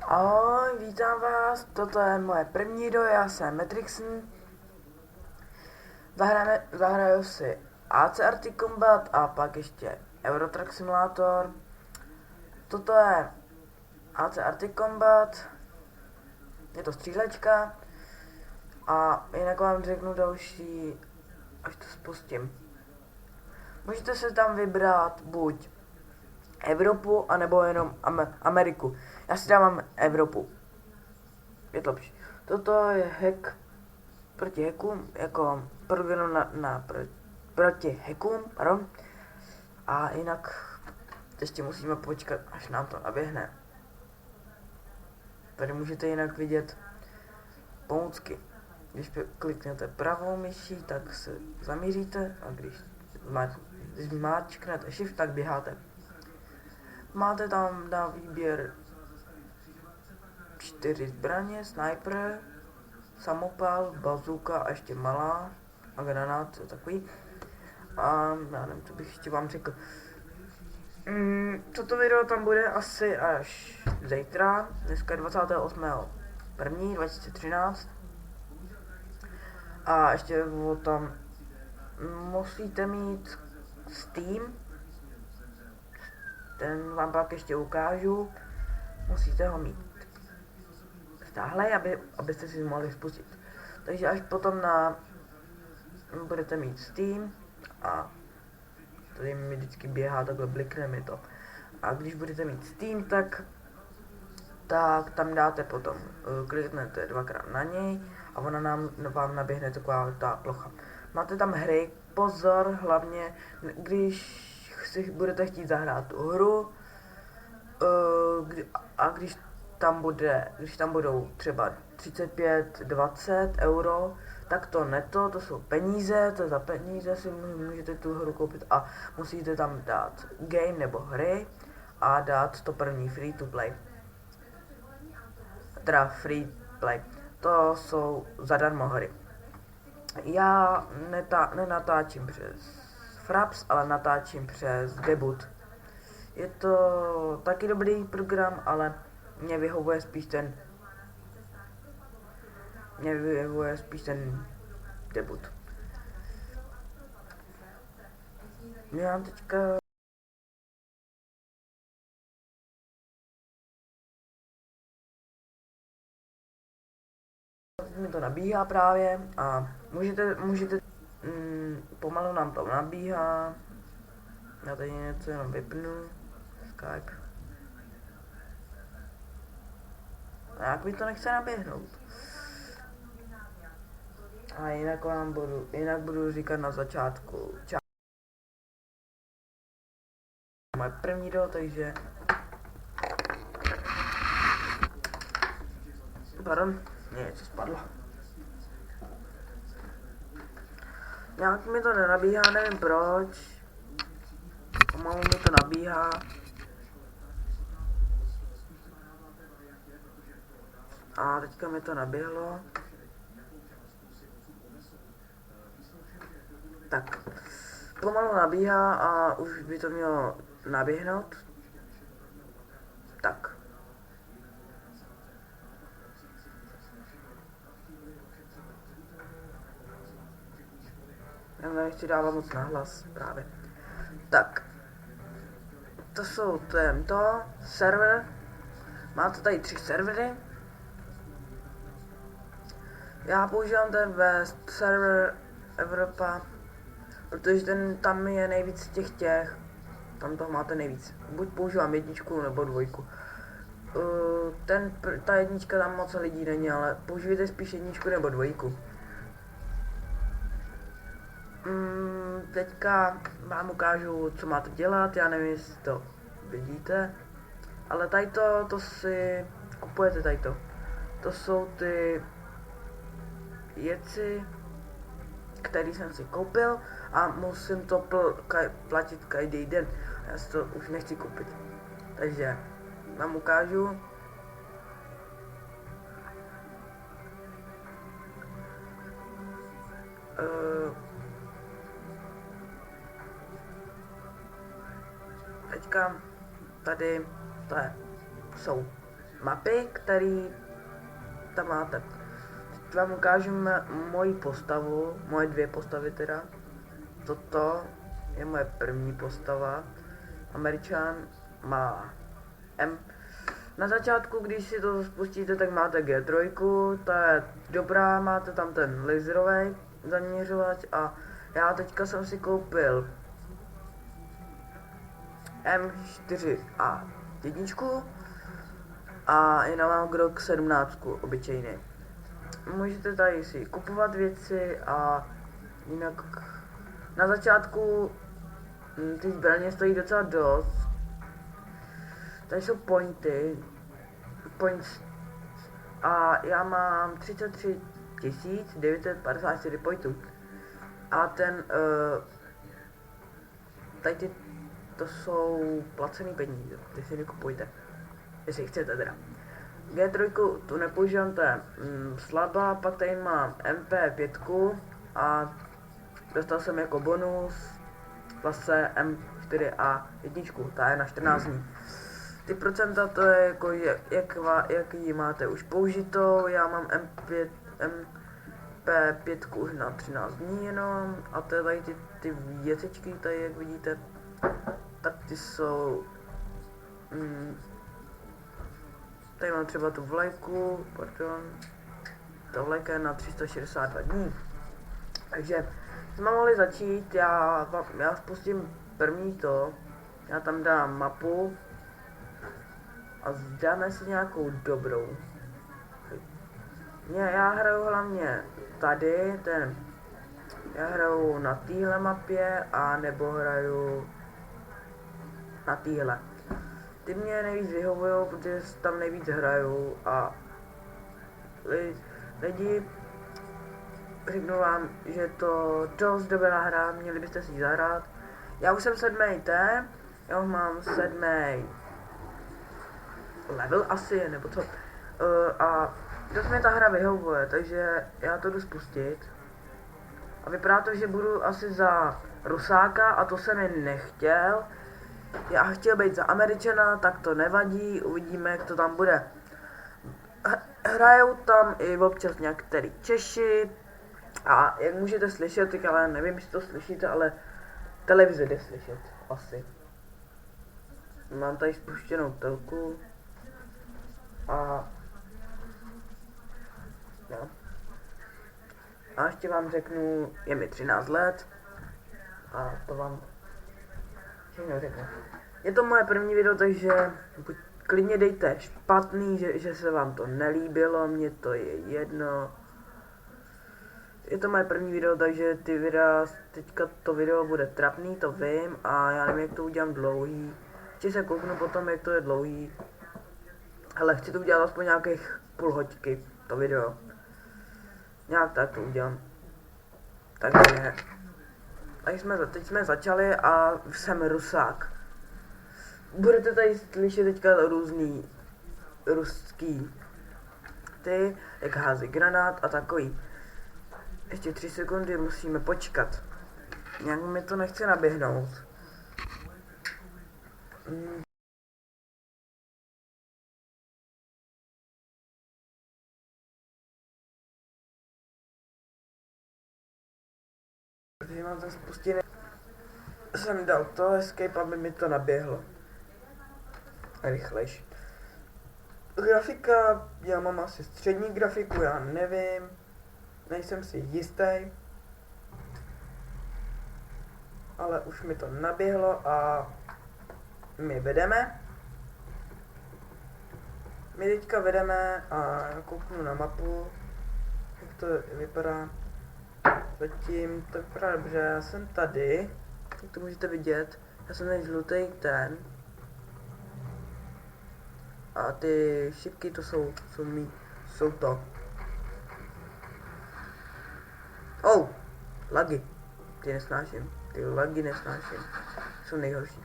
Ahoj, vítám vás, toto je moje první video, já jsem Matrixen. Zahraju si AC Arctic Combat a pak ještě Euro Truck Simulator. Toto je AC Arctic Combat, je to střílečka a jinak vám řeknu další, až to spustím. Můžete se tam vybrat buď Evropu, anebo jenom Ameriku. Já si dávám Evropu. Je to lepší. Toto je hack proti hackům, jako program proti hackům, pardon. A jinak ještě musíme počkat, až nám to naběhne. Tady můžete jinak vidět pomůcky. Když kliknete pravou myší, tak se zamíříte a když zmáčknete shift, tak běháte. Máte tam na výběr 4 zbraně, sniper, samopal, bazooka a ještě malá a granát, takový. A já nevím, co bych ještě vám řekl. Toto video tam bude asi až zítra, dneska je 28.1.2013. A ještě tam musíte mít Steam, ten vám pak ještě ukážu, musíte ho mít stáhle, abyste si mohli spustit. Takže až potom budete mít Steam a tady mi vždycky běhá, takhle blikne mi to. A když budete mít Steam, tak tam dáte potom, kliknete dvakrát na něj a vám naběhne taková ta plocha. Máte tam hry, pozor, hlavně když si budete chtít zahrát tu hru a když tam budou třeba 35-20 euro, tak to neto, to jsou peníze, to za peníze si můžete tu hru koupit a musíte tam dát game nebo hry a dát to první free to play. Teda free play. To jsou zadarmo hry. Já nenatáčím přes Fraps, ale natáčím přes Debut. Je to taky dobrý program, ale mě vyhovuje spíš ten Debut. Já mám teďka mi to nabíhá právě a můžete pomalu nám to nabíhá. Já tady něco jenom vypnu. Skype. A jak mi to nechce naběhnout. A jinak budu říkat na začátku. Moje první video, takže pardon, něco spadlo. Nějak mi to nenabíhá, nevím proč. Pomalu mi to nabíhá. A teďka mi to naběhlo. Tak, pomalu nabíhá a už by to mělo naběhnout. Tak. Já nechci dávat moc nahlas právě. Tak. To jsou tento server. Máte tady 3 servery. Já používám ten West server Evropa, protože tam je nejvíc těch. Tam toho máte nejvíc. Buď používám 1 nebo 2. Ta 1 tam moc lidí není, ale používejte spíš 1 nebo 2. Teďka vám ukážu, co máte dělat, já nevím, jestli to vidíte, ale to si kupujete tadyto. To jsou ty věci, který jsem si koupil a musím to platit každý den. Já si to už nechci koupit. Takže vám ukážu. Teďka tady jsou mapy, který tam máte. Teď vám ukážu moji postavu, moje dvě postavy teda. Toto je moje první postava. Američan má M. Na začátku, když si to spustíte, tak máte G3, ta je dobrá, máte tam ten laserový zaměřovač a já teďka jsem si koupil M4 a jedničku a je na vám Grok 17 obyčejný. Můžete tady si kupovat věci a jinak na začátku ty zbraně stojí docela dost. Tady jsou points a já mám 33 954 pointů. A ten, tady ty, to jsou placený peníze, ty si nekupujte, jestli chcete teda. G3 tu nepoužívám, to je slabá, pak tady mám MP5 a dostal jsem jako bonus zase M4 a jedničku, ta je na 14 dní. Ty procenta to je jako, jak ji máte už použitou, já mám MP5 už na 13 dní jenom a to je tady ty věcičky, tady jak vidíte, tak ty jsou, tady mám třeba tu vlajku, pardon, ta vlajka je na 362 dní, takže jsme mohli začít, já spustím první to, já tam dám mapu a dáme si nějakou dobrou. Já hraju hlavně tady, já hraju na téhle mapě a nebo hraju na téhle. Ty mě nejvíc vyhovujou, protože tam nejvíc hraju a lidi, řeknu vám, že je to dost dobrá hra, měli byste si ji zahrát. Já už jsem 7. já už mám 7. level asi, nebo co. A dost mě ta hra vyhovuje, takže já to jdu spustit. A vypadá to, že budu asi za Rusáka a to jsem jen nechtěl. Já chtěl být za Američana, tak to nevadí, uvidíme, jak to tam bude. Hrajou tam i občas některý Češi a jak můžete slyšet, tak ale nevím, jestli to slyšíte, ale televize jde slyšet, asi. Mám tady spuštěnou telku a no. A ještě vám řeknu, je mi 13 let a to vám všechno řeknu. Je to moje první video, takže klidně dejte špatný, že se vám to nelíbilo, mně to je jedno. Je to moje první video, takže ty videa, teďka to video bude trapný, to vím a já nevím, jak to udělám dlouhý. Ještě se kouknu potom, jak to je dlouhý. Ale chci to udělat aspoň nějakých půl hoďky, to video. Nějak tak to udělám. Takže teď jsme začali a jsem Rusák. Budete tady slyšet teďka různý ruský ty, jak hází granát a takový. Ještě 3 sekundy musíme počkat. Nějak mi to nechce naběhnout. Protože mám tam spustený, jsem dal to escape, aby mi to naběhlo. Rychlejš. Grafika, já mám asi střední grafiku, já nevím. Nejsem si jistý. Ale už mi to naběhlo a my vedeme. My teďka vedeme a kouknu na mapu, jak to vypadá. Zatím to vypadá dobře, já jsem tady, jak to můžete vidět, já jsem ten žlutý ten. A ty šipky to jsou to. Oh, lagy, ty nesnáším, ty lagy nesnáším, jsou nejhorší.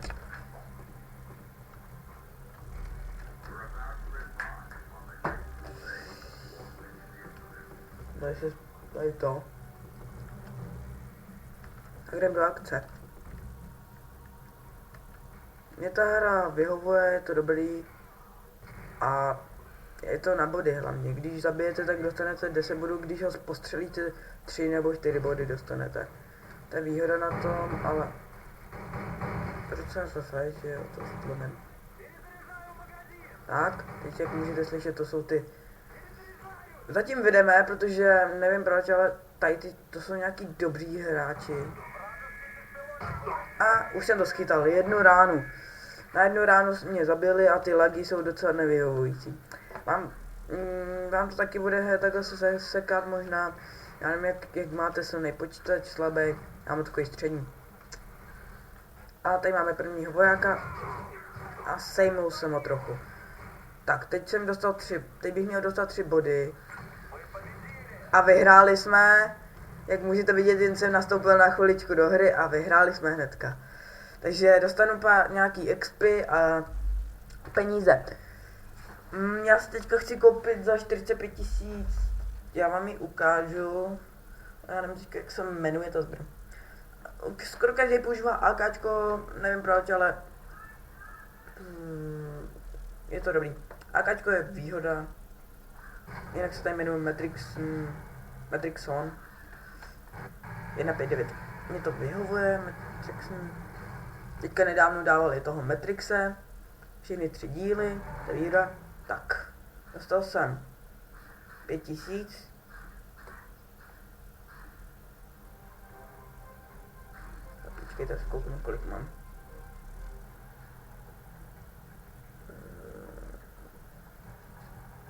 Tady to. Tak jdem do akce. Mě ta hra vyhovuje, je to dobrý. A Je to na body hlavně. Když zabijete, tak dostanete 10 bodů, když ho postřelíte 3 nebo 4 body dostanete. To je výhoda na tom, ale... Proč jsem se sajt, jo, to ztlumím. Tak, teď jak můžete slyšet, to jsou ty... Zatím vydeme, protože nevím proč, ale tady to jsou nějaký dobrý hráči. A už jsem to schytal, jednu ránu. Na jednu ránu mě zabili a ty lagy jsou docela nevyhovující. Vám to taky bude takhle se sekat možná. Já nevím, jak máte silný počítač, slabý. Já mám takový střední. A tady máme prvního vojáka. A sejmul jsem ho trochu. Tak, teď jsem dostal 3. Teď bych měl dostat 3 body. A vyhráli jsme. Jak můžete vidět, jen jsem nastoupil na chviličku do hry a vyhráli jsme hnedka. Takže dostanu nějaký expy a peníze. Já si teďka chci koupit za 45 000. Já vám ji ukážu. Já nevím teďka, jak se jmenuje ta zbraň. Skoro každý používá AKčko, nevím proč, ale je to dobrý. AKčko je výhoda. Jinak se tady jmenuje Matrixon 1.5.9. Mně to vyhovuje, Matrixon. Teďka nedávno dávali toho Matrixe. Všechny 3 díly, to je výhoda. Tak, dostal jsem 5000. Počkejte, kouknu, kolik mám.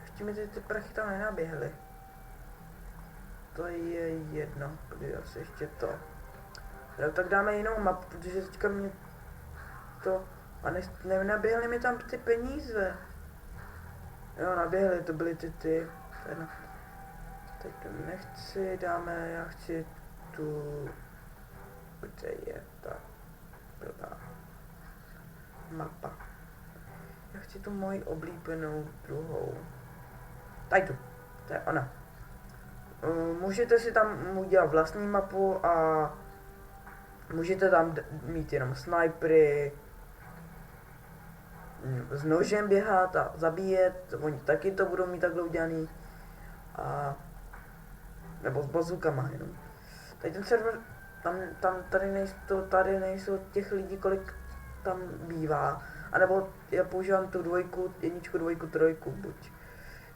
Ještě mi ty prachy tam nenaběhly. To je jedno, když asi ještě to. Jo, tak dáme jinou mapu, protože teďka mě to... A nenaběhly mi tam ty peníze. Jo, naběhly, to byly ty. Teď to nechci, dáme, já chci tu... Kde je ta blbá mapa? Já chci tu moji oblíbenou druhou. Tady tu, to je ona. Můžete si tam udělat vlastní mapu a můžete tam mít jenom snipery, s nožem běhat a zabíjet, oni taky to budou mít takhle udělaný. A nebo s bazukama jenom. Tady ten server, tady nejsou těch lidí, kolik tam bývá. A nebo já používám tu dvojku, jedničku, dvojku, trojku, buď.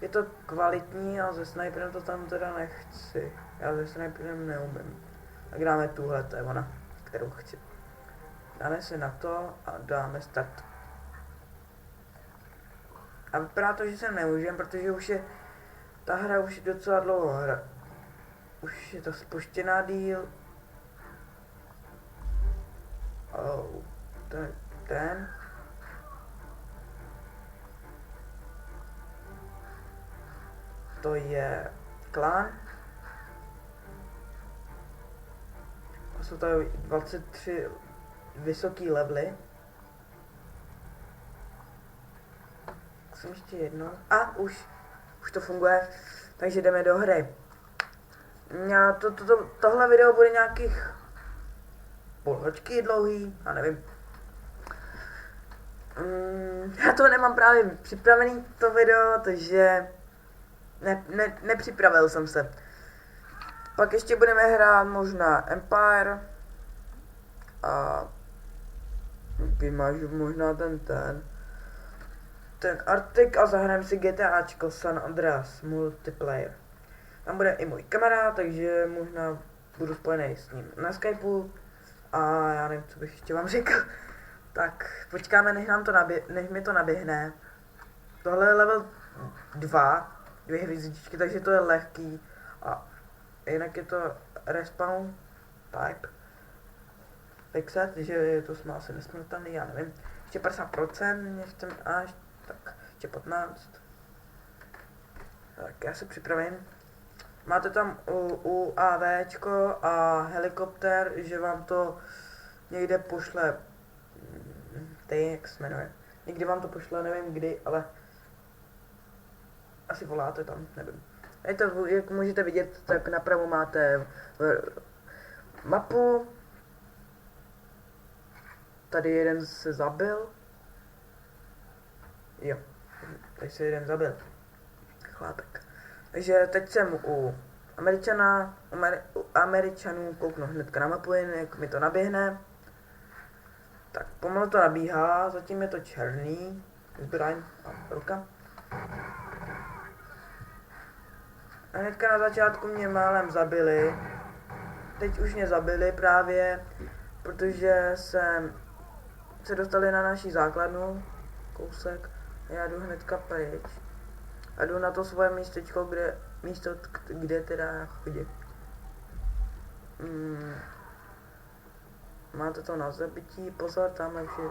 Je to kvalitní a se sniperem to tam teda nechci. Já se sniperem neumím. Tak dáme tuhle, to je ona, kterou chci. Dáme se na to a dáme start. A vypadá to, že se neužijem, protože už je, ta hra už je docela dlouho hra. Už je to spuštěná díl. Oh, to je ten. To je klan. A jsou tady 23 vysoký levely. Jsem ještě jednou. A už to funguje. Takže jdeme do hry. Tohle video bude nějakých půl hoďky dlouhý, já nevím. Já to nemám právě připravený to video, takže nepřipravil jsem se. Pak ještě budeme hrát možná Empire a vymažu možná ten Arctic a zahrajeme si GTAčko San Andreas multiplayer. Tam bude i můj kamarád, takže možná budu spojený s ním na Skypeu a já nevím, co bych ještě vám řekl. Tak počkáme, než mi to naběhne. Tohle je level 2, 2 hvězdičky, takže to je lehký a jinak je to respawn type fixet, že to jsme asi nesmrtelný, já nevím. Ještě 50%, ještě až tak, ještě 15. Tak já se připravím. Máte tam UAVčko a helikopter, že vám to někde pošle, jak se jmenuje. Někdy vám to pošle, nevím kdy, ale asi voláte tam, nevím. To, jak můžete vidět, tak napravo máte mapu. Tady jeden se zabil. Jo, tady se jeden zabil. chlápek. Takže teď jsem u Američanů kouknu hnedka na mapu, jen jak mi to naběhne. Tak pomalu to nabíhá, zatím je to černý. Zbraň a ruka. A hnedka na začátku mě málem zabili. Teď už mě zabili právě, protože jsem se dostali na naší základnu. Kousek. A já jdu hnedka pryč. A jdu na to svoje místečko, kde teda chodím. Máte to na zabití, pozor, tamhle už je.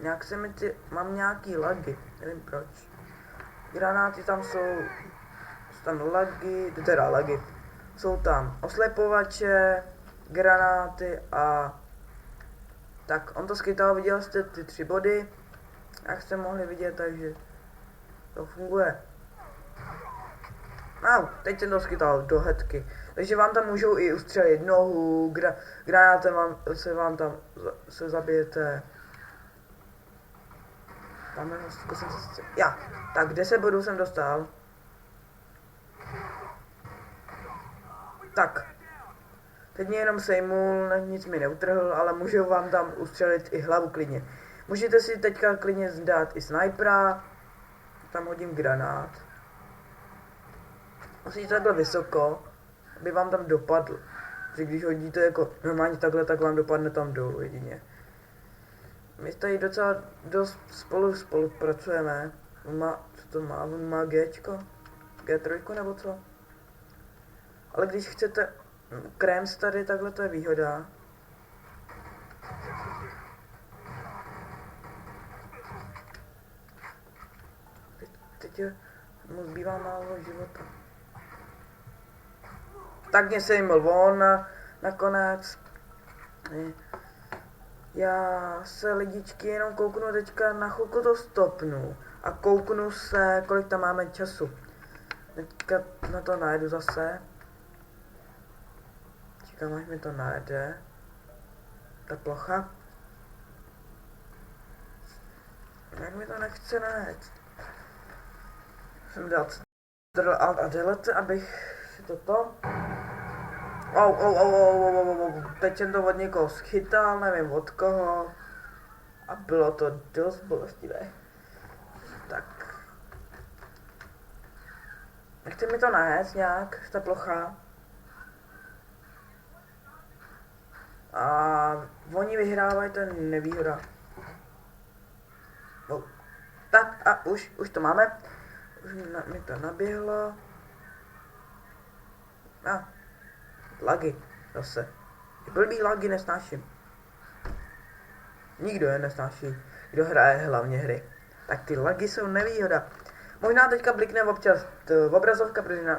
Nějak se mi mám nějaký lagy, nevím proč. Granáty tam jsou tam lagy, jsou tam oslepovače, granáty a tak on to skytal, viděl jste ty 3 body, jak jste mohli vidět, takže to funguje. Teď jsem to skytal do hetky, takže vám tam můžou i ustřelit nohu, granátem vám tam zabijete. Tam zkusím se tak 10 bodů jsem dostal. Tak. Teď mě jenom sejmul, nic mi neutrhl, ale můžu vám tam ustřelit i hlavu klidně. Můžete si teďka klidně dát i snajpera. Tam hodím granát. Musíte takhle vysoko, aby vám tam dopadl. Že když hodíte jako normálně takhle, tak vám dopadne tam dolů jedině. My tady docela dost spolupracujeme. Co to má? On má Gčko? G3 nebo co? Ale když chcete Krems tady, takhle to je výhoda. Teď mu zbývá málo života. Tak mě sejmul on nakonec. Já se lidičky jenom kouknu teďka, na chvilku to stopnu a kouknu se, kolik tam máme času. Teďka na to najdu zase. Čekám, až mi to najde. Ta plocha. Jak mi to nechce najít. Jsem dal Alt a delete, abych si toto. Teď jsem to od někoho schytal, nevím od koho. A bylo to dost bolestivé. Tak. Nechce mi to najít nějak, ta plocha. A oni vyhrávají, to je nevýhoda. Tak a už to máme. Už mi to naběhlo. Lagy, zase. Blbý lagy nesnáším. Nikdo je nesnáší, kdo hraje hlavně hry. Tak ty lagy jsou nevýhoda. Možná teďka blikne občas obrazovka, protože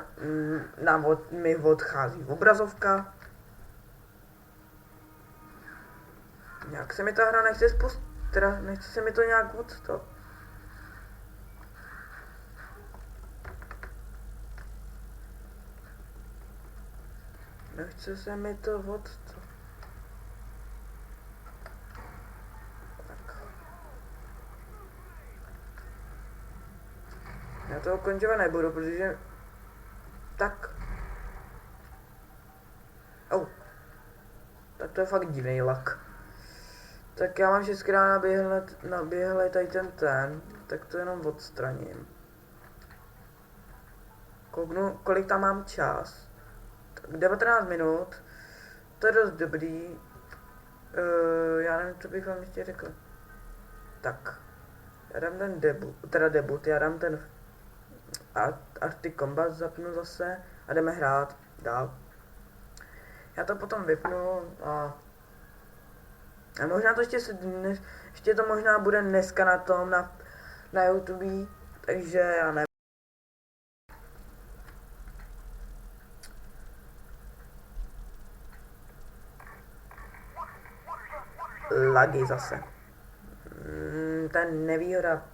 mi odchází obrazovka. Nějak se mi ta hra nechce spustit, teda nechce se mi to nějak odstop. Nechce se mi to odstop. Tak. Já to ukončovat nebudu, protože... Tak. Tak to je fakt divný lak. Tak já mám 6krát naběhlej tady ten, tak to jenom odstraním. Kouknu, kolik tam mám čas. Tak 19 minut, to je dost dobrý. Já nevím, co bych vám ještě řekl. Tak, já dám ten debut, já dám ten Arctic Combat, zapnu zase a jdeme hrát dál. Já to potom vypnu a možná to ještě to možná bude dneska na tom, na YouTube, takže já nevím. Lagy zase. Ten nevýhoda.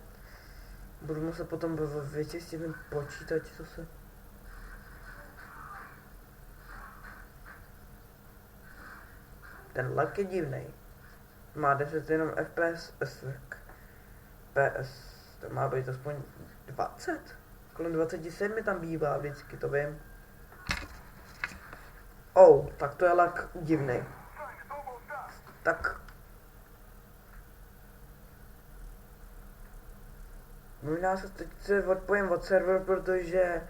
Budu muset potom vyčistit ten počítač zase. Ten lag je divnej. Má 10 jenom FPS. PS. To má být aspoň 20. Kolem 27 tam bývá vždycky, to vím. Tak to je lag divný. Tak. Možná se teď se odpojím od serveru, protože...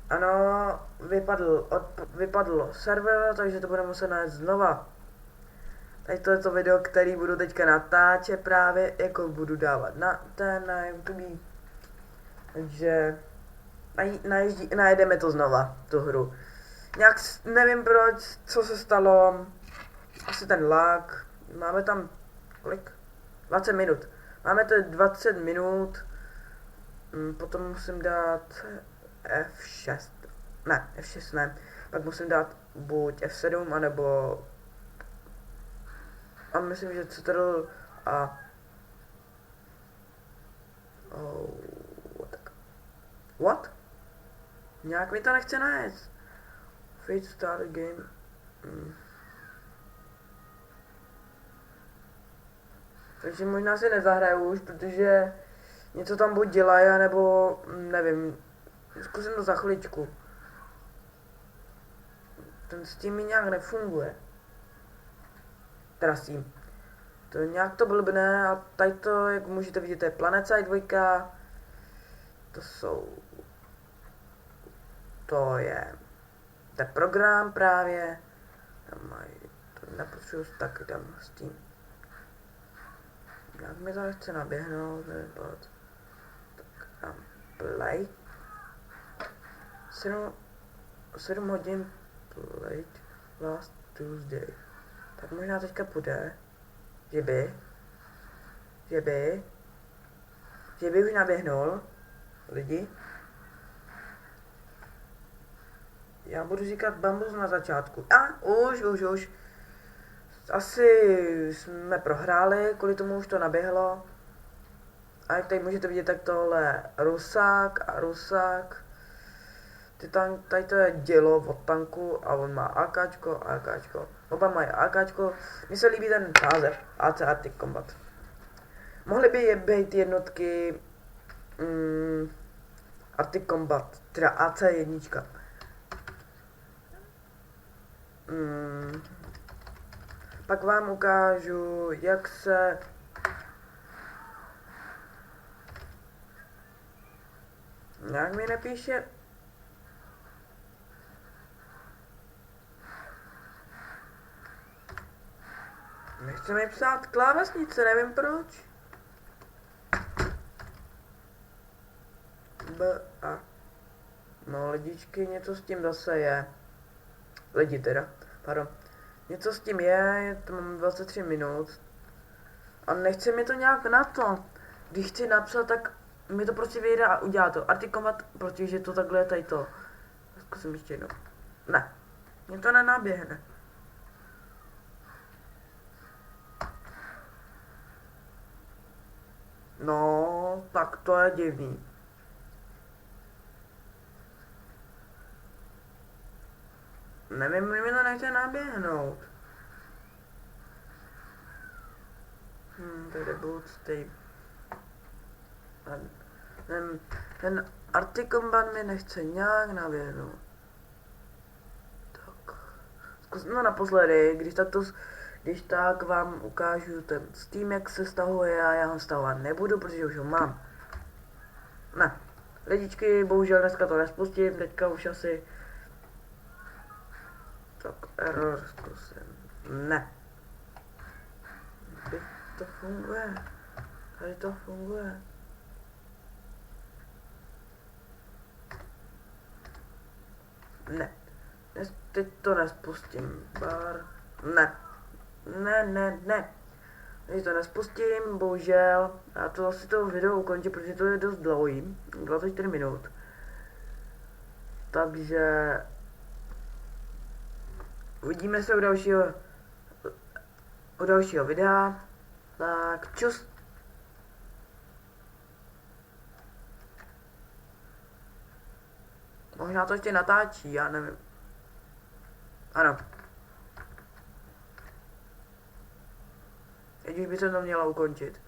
Ano, vypadl server, takže to bude muset najít znova. Tady to je to video, který budu teďka natáčet právě, jako budu dávat na YouTube. Takže najdeme to znova, tu hru. Nějak nevím proč, co se stalo. Asi ten lag. Máme tam kolik? 20 minut. Máme to 20 minut. Potom musím dát F6. Ne, F6 ne. Pak musím dát buď F7, anebo... A myslím, že Ctrl a... tak. What? Nějak mi to nechce najít. Fate start game. Takže možná si nezahraju už, protože něco tam buď dělají, nebo nevím. Zkusím to za chviličku. Ten Steam mi nějak nefunguje. Teda Steam. To nějak to blbne a tady to, jak můžete vidět, je PlanetSide 2. To je program právě. Tam mají, to nepotřebuji, tak dám Steam. Jak mi to chce naběhnout, tak dám play. 7 hodin played last Tuesday. Tak možná teďka půjde, že by už naběhnul lidi. Já budu říkat bambus na začátku. Už. Asi jsme prohráli, kvůli tomu už to naběhlo. A jak tady můžete vidět, tak tohle Rusák. Tady to je dělo od tanku a on má AKčko. Oba mají AKčko. Mně se líbí ten název, AC Arctic Combat. Mohly by být jednotky Arctic Combat, teda AC1. Pak vám ukážu, jak se nějak mi nepíše. Nechce mi psát klávesnice, nevím proč. No lidičky, něco s tím zase je. Lidi teda, pardon. Něco s tím je, to mám 23 minut. A nechce mi to nějak na to. Když chci napsat, tak mi to prostě vyjde a udělá to. Arctic Combat, protože to takhle je tady to. Zkusím ještě jednou. Ne, mě to nenaběhne. No, tak to je divný. Nevím, mi to nechce naběhnout. Tady boot state. Ten Arctic Combat mi nechce nějak naběhnout. Tak. Zkusím to naposledy, když tak vám ukážu ten Steam, jak se stahuje a já ho stahovat nebudu, protože už ho mám. Ne. Lidičky, bohužel dneska to nespustím, teďka už asi... Tak, error zkusím. Ne. Teď to funguje. Tady to funguje. Ne. Teď to nespustím. Ne. Ne. Teď to nespustím, bohužel. Já to asi to video ukončím, protože to je dost dlouhý. 24 minut. Takže... Uvidíme se u dalšího videa. Tak, čus. Možná to ještě natáčí, já nevím. Ano. Teď už by se to mělo ukončit.